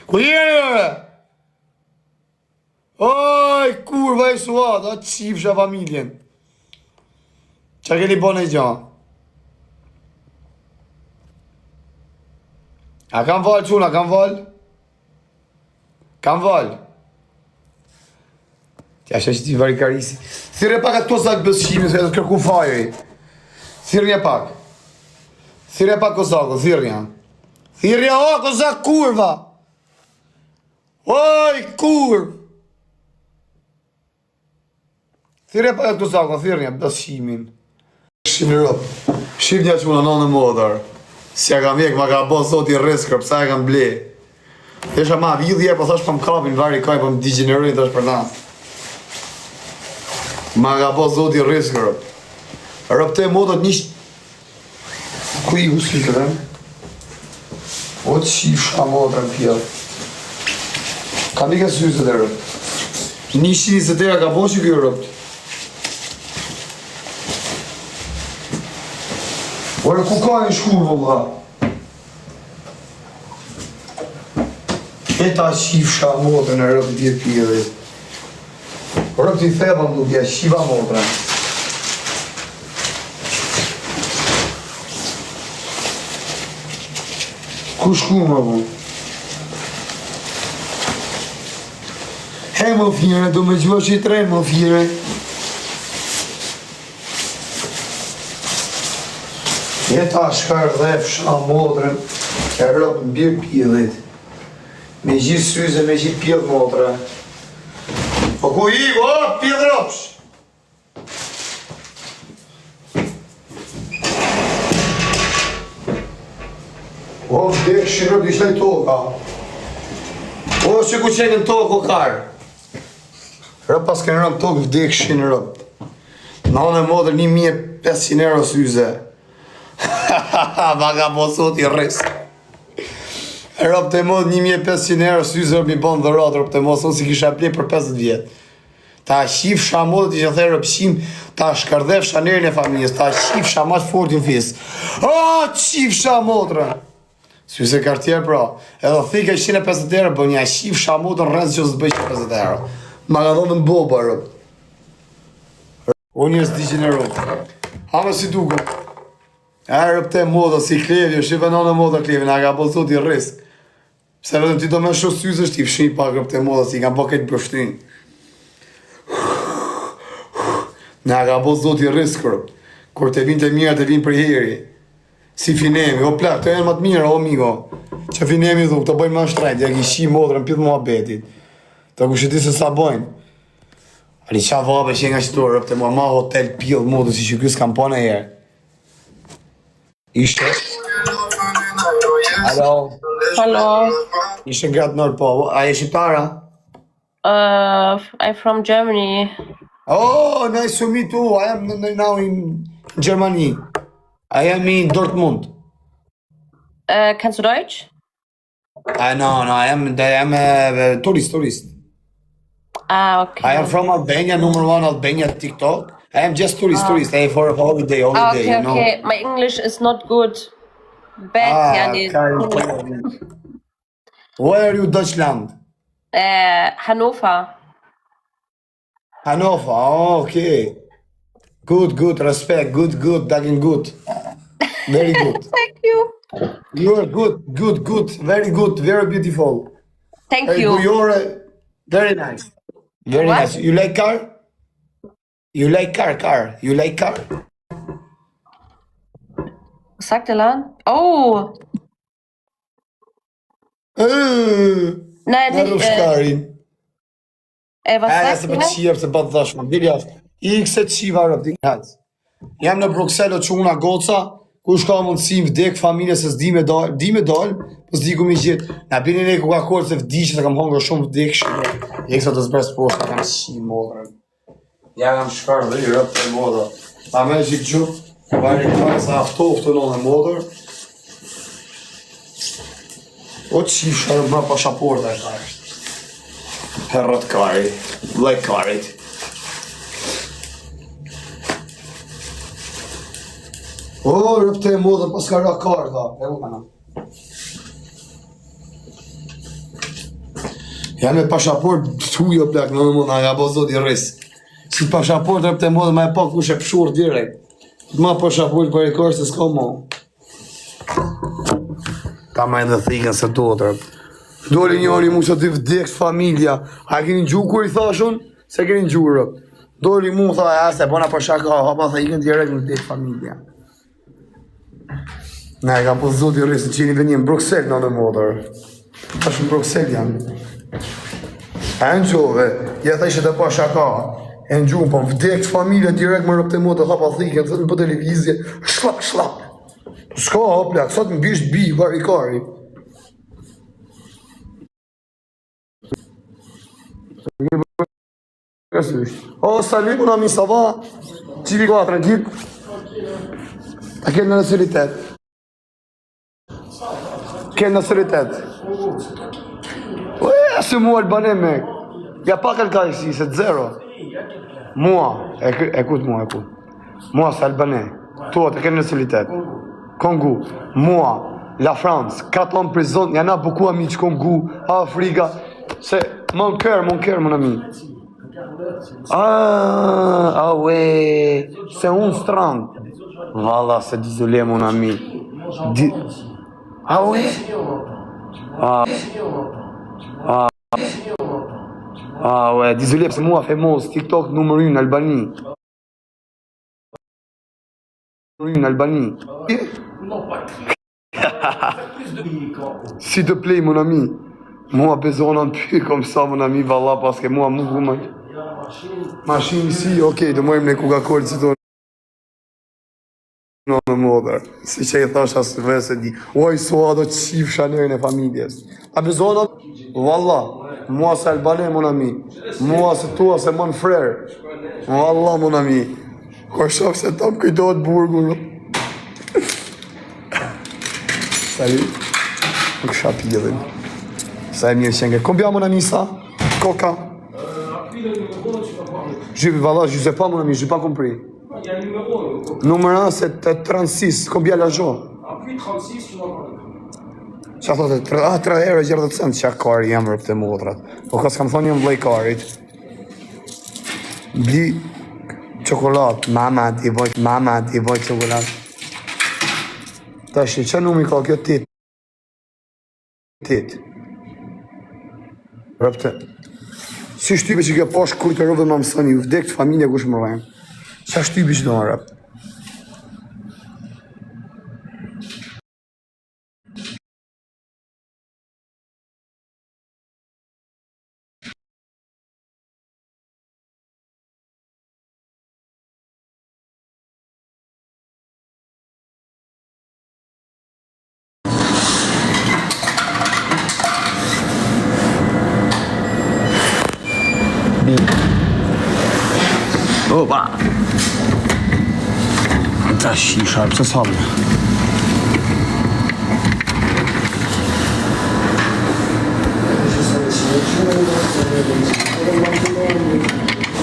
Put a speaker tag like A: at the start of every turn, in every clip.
A: Ku jene? Oj, kurva e suat, a qifsha familjen. Qa keni bën e gja? A kam val quna, kam val? Kam val? Tja shë që ti vari karisi. Thire pak atë kozak bësshimi, se e të kërku fajri. Thirë një pak. Thirë pak kozako, thirë një. Thirë një, o, kozak kurva! Oj, kurv! Thirë pak atë kozako, thirë një, bësshimin. Shqip një rëpë. Shqip një quna në modar. Si a kam vjek, ma ka bo zoti rreskër, pësa e kam ble. Desha ma vidhje, po thash pa më kapin, vari kaj, po më digenerojnë tash për na. Ma ka bo zoti rreskër. Rëpte modot një... Ku i gusitër, O të shifsha modrën pjellë. Ka një ka syzët e rëpt. Një shqinit e tera ka bo që kjo rëpt. Ore, ku ka e shkur, vëlla? Eta shifsha modrën e rëpt tje pjellë. Rëpt i theba më dukja, shiva modrën. Ku shku më bu? He më fire, do me gjua që i trenë më fire. Jeta shkar dhefsha modrën, e rëpë në birë pjellit. Me gjithë syze, me gjithë pjellë modrë. Po ku i, o, pjellë rëpsh! O, vdek shirëp, ishte i toka. O, që ku qenë në tokë, o karë. Rëp pas kënë rëp tokë, vdek shirëp. Në anë e modër 1500 euro syze. Ma ka posot i rrisë. Rëp të modë 1500 euro syze, rëp mi bëndë dhe ratë, rëp të mos, unë si kisha ple për 50 vjetë. Ta shifsha modët i që thërë rëpshim, ta shkardhefsha nërën e familjes, ta shifsha ma të fort në fisë. O, shifsha modërë! Syse kartjerë pra, edhe thike 150 euro, bë një shif shamutën rrëzë që së të bëjë 150 euro. Ma ka dhonë në boba, rëp. O njës t'i gjenerot. Hame si duke. E rëp te moda, si klevi, o shive në në moda klevi, nga ka bëllëzot i risk. Pse vetëm ti do me shumë syze shti fshi pak rëp te moda, si ka bëllë këtë bërshtin. Nga ka bëllëzot i risk, rëp. Kur te vinë të mirë, te vinë për heri. Si finemi, o plak, të e në më të mirë, o migo. Që finemi dhuk, të bëjmë më shtrejt, ja ki shi modrën pjithë mua betit. Të ku shëti se sa bëjmë. Ali qa vabe që nga qëto rëpte mua ma hotel pjithë modrë, si që kësë kam po në herë. Ishte? Alo?
B: Hello.
A: Ishte gratë nërë po, a e shqiptara?
B: I'm from Germany.
A: Oh, nice to meet you, I am now in Germany. I am in Dortmund.
B: Kannst du Deutsch?
A: No, I am tourist.
B: Ah, okay.
A: I am from Albania, #1 Albania TikTok. I am just tourist. I for a holiday,
B: Okay,
A: you know.
B: okay. My English is not good. Bad, yani.
A: Where are you, Deutschland?
B: Hannover.
A: Hannover, okay. Good, respect, good, dagen good. Very good.
B: Thank you.
A: You are good, very good, very beautiful.
B: Thank you.
A: You're very nice. Very
B: What?
A: nice. You like car? You like car? You like car?
B: Was sagt der Lan? Oh! Nein,
A: Në
B: nicht.
A: rushkarin.
B: Was
A: Se
B: sagt
A: për
B: der?
A: qia, se për të dhashma. Dili ashtë. I këse qiva rëp, di hec. Jam në Bruxelles, o që una goca, ku shka mundësim vdek familje se s'di me dal, po s'di ku mi gjithë. Na binin e ku ka korë se vdi që të kam hongër shumë vdek shumë. E kësa të zbres poshtë, kam shi modrën. Ja kam shkarë dhe i rëp të modrë. Ta me gjithë gjupë, vari këtare sa aftoftë në në modrë. O të qifë shkarë më pashaporta e ta është. Herrat kari, lek karit. O, rëpte e modën pas ka ra karta, e u kana. Ja me pashaport thuj o plak, në mund, nga bo zot i rris. Si pashaport rëpte më dhe ma e pa kush e pshur direkt. Ma pashaport për e kërë se s'ka mo. Ta ma edhe thikën se do të rëp. Doli njëri mu që t'i vdeks familja. A keni gju kur i thashun? Se keni gju rëp. Doli mu tha e se bona për shaka, hapa thikën direkt në vdeks familja. Ne, kam po zot i rris, në qeni venim Bruxelles në në modër. Ashtë në Bruxelles janë. E në gjove, ja tha ishe të pa shaka. E në gjumë, po vdekt familja direkt më rëpte mu të hapa thikën, të në për televizje, shlap. S'ka plak, sot më bisht bi, varikari. Oh, salut mon ami, ça va? Tu vis quoi, tranquille? À quelle nationalité? Quelle nationalité? Ouais, c'est moi albanais, mec. Y'a pas quelqu'un ici, c'est zéro. Moi, écoute-moi. Moi, c'est albanais. Toi, t'as quelle nationalité? Congo. Moi, la France, 4 ans de prison. Il y en a beaucoup amis du Congo, Afrique. C'est mon cœur, mon ami. Ah ouais, c'est un strand. Voilà, c'est désolé, mon ami. Ah ouais? Ah ouais, désolé, c'est moi, fameux, TikTok numéro 1 Albanie. Albanie. S'il te plaît, mon ami. Moi, besoin d'un peu comme ça, mon ami, voilà, parce que moi, machine ici, ok, de moi, me Coca-Cola, si ton... Non, në modër. Si që i thash asë vë se di. Oj, soa do të qif shanerin e familjes. A bezona? Valla, mua se Albane, mon ami. Mua se tua se mon frère. Valla, mon ami. Ko shof se tam kujtohet burgu. Salut. Nuk shapi edhe. Ça est mieux, Schengen. Combien, mon ami, ça? Coca? Voilà, je sais pas, mon ami, j'ai pas compris.
C: Il y a un numéro.
A: Numéro 1, c'est 36. Combien l'argent?
C: Après 36, tu vas parler.
A: Qa thotë, 3 euro 60 cent qa kari jam rëpë të modrat. Po ka s'kam thonë jam vlej karit. Bli qokolat, mama ti boj qokolat. Tashi, që numi ka kjo tit? Tit. Rëpë të. Si shtype që kjo posh kujtë të rëvë më mësoni, u vdekt familje kush më rëvajnë. Qa shtype që do në rëpë? Opa! Ta shisha, pëse s'habë?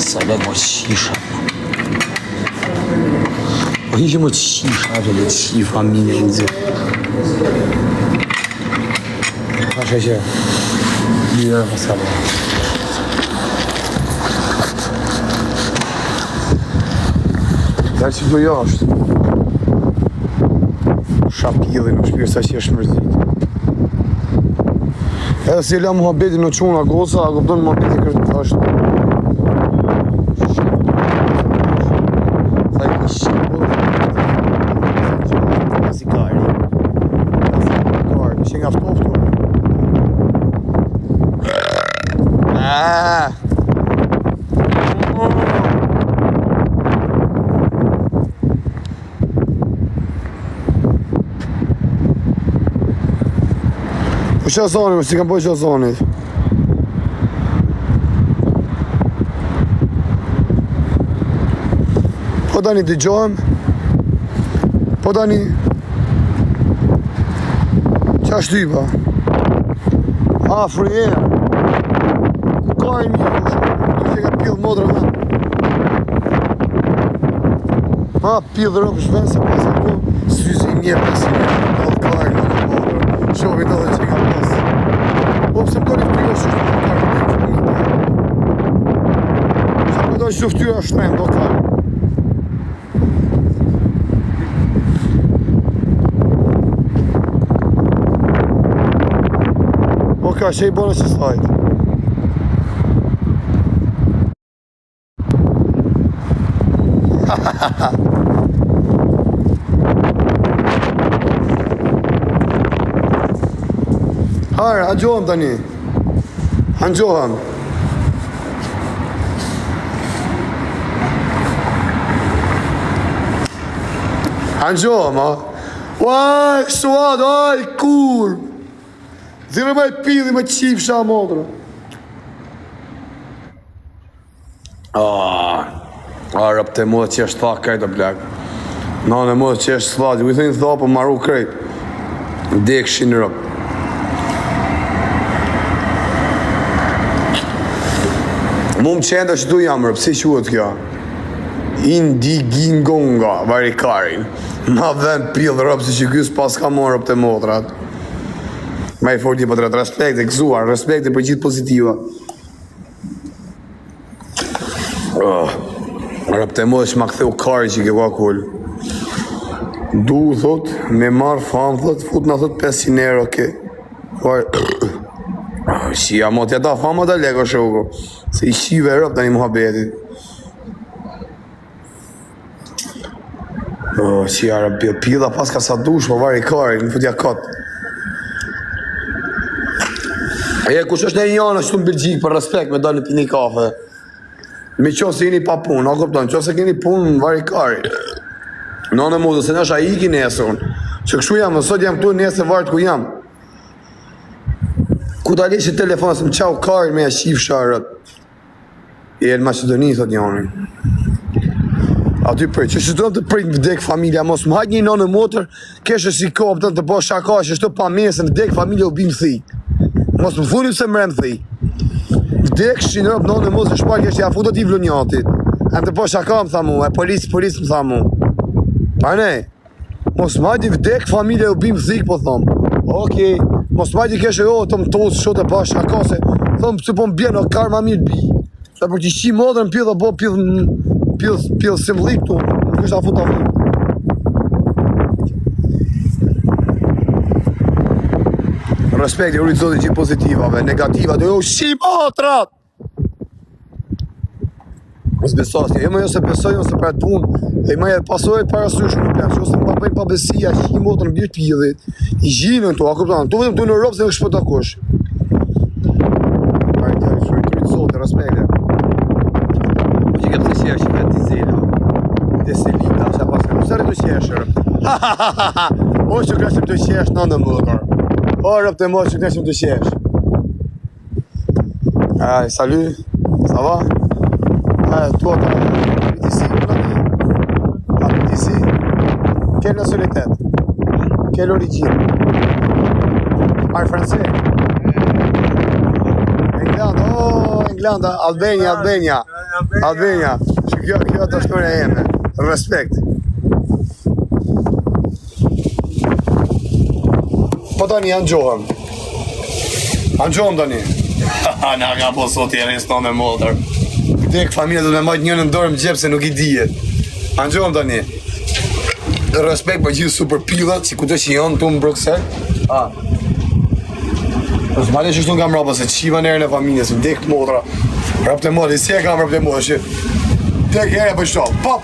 A: Sa le mo shisha. Po hiqe mo shisha, dhe le të shi familje në zi. Pa shë. Lirë, pas ka bërë. Dalë që do jashtë. Shapilli në shpirë sa që është mërzit. Edhe si la muhabeti në quna goca, a gëpëton muhabeti kërë të thashtë. Thaj në shqipë. Asi kari. Që nga ftoftur. Po që zonit, si kam po që zonit. Po tani t'i gjohem. Po tani. Qa shtypa? Frujera. Ku ka i mirë, tu që ka pillë modrë dhe. Pillë rëpë shvenë se pasë ku. Syzi i mirë pasi mirë. Shovi të dhe që ka pasë. Po pëse më doni të pjosh është në karë. Kështu ftyra shtrem, do ka. Po ka që i bërë që slajt. Harë, hangjohëm tani. Hangjohëm. Hangjohëm, ha? Uaj, suad, aj, kur! Zire me pili me qifsha motra. Rëp të mua që është tha krejt o plak. Nane mua që është sladi, u i thënë tha për maru krejt. Dekshin rëp. Mu më qenda që tu jam rëp, si quhet kjo? Indigingonga, varikarin. Ma vend pil rëp, si që gjys pas ka mon rëp të motrat. Ma i forti për të rëtë, respekt e këzuar, respekt e për gjithë pozitiva. Rëp të mod që ma këtheu kari që i ke ka kull. Du, thot, me marë famë, thot, fut në thot 500 euro ke. Shia mo t'ja ta fama të leko shoko. Se i shive rëp të një muhabetit. Shia rëp, pila pas ka sa dush, po vari kari, në futja kot. Kush është e janë ashtu në Belgjik për respekt me dalë në pini kafe. Me qo se jeni pa punë, a kupton, qo se keni punë në vari kari. Në në mundë, se në është a iki nesër. Që kështu jam, nësot jam këtu nesër vartë ku jam. Ku ta leshi telefonës më qau kari me shif sharët. E në Macedoni, thot janin. Aty prej, që shëtëm të prej në vdek familja, mos më hajt një në motër, keshë si kopë të po shaka, që shtë pa mesën, vdek familja u bimë thik. Mos më funim se mrem thik. Vdek shinërëp në mos e shpar kështë ja futo t'i vlonjatit. E të po shaka më tha mu, e polis më tha mu. Pa ne, mos më hajt i vdek familja u bimë thik, po thomë. Okej, mos më hajt i keshë të më tosë shote pa shaka, se thomë që po më bjenë, o karma mirë bi. Se për që shi modrën pjellë, bo pjellë simlik tu, nuk është a futa vim. Respekti, urit zotit që pozitivave, negativa, do jo shi motrat! Mos besosni, e më jo se besoj, jo se për atë punë, e më e pasojët parasysh në plak, që ose më papajnë pa besia, shi motrën bjë pjellit, i gjinën tu, a kuptan, tu vetëm tu në Europë se në kështë për të kush. Urit zotit, respekti. Që këtë të qeshë, këtë t'i zela. Dhe se linda, që pas këtë sërë të qeshër. O që këshëm të qeshë në në mëdër. O rëp të mos që këshëm të qeshë. Salut, ça va? Toi, t'es ici, t'es ici. Quelle nationalité? Quelle origine? Parle français? Englanda, Albania. Që kjo të shkore e jeme. Respekt. Po tani janë gjohëm. Janë gjohëm tani. Nga ka po sot i eris në modër. Dek familja do me majtë njën në dorë më gjepë se nuk i dijet. Janë gjohëm tani. Respekt për gjithë super pilat, si ku të që janë tu në Bruxelles. Nësë mali që shtu nga mrapa se qiva nërën e familjes, më dek të modra. Rap të modë, i si e kam rap të modë, që tek e e për shto, pop!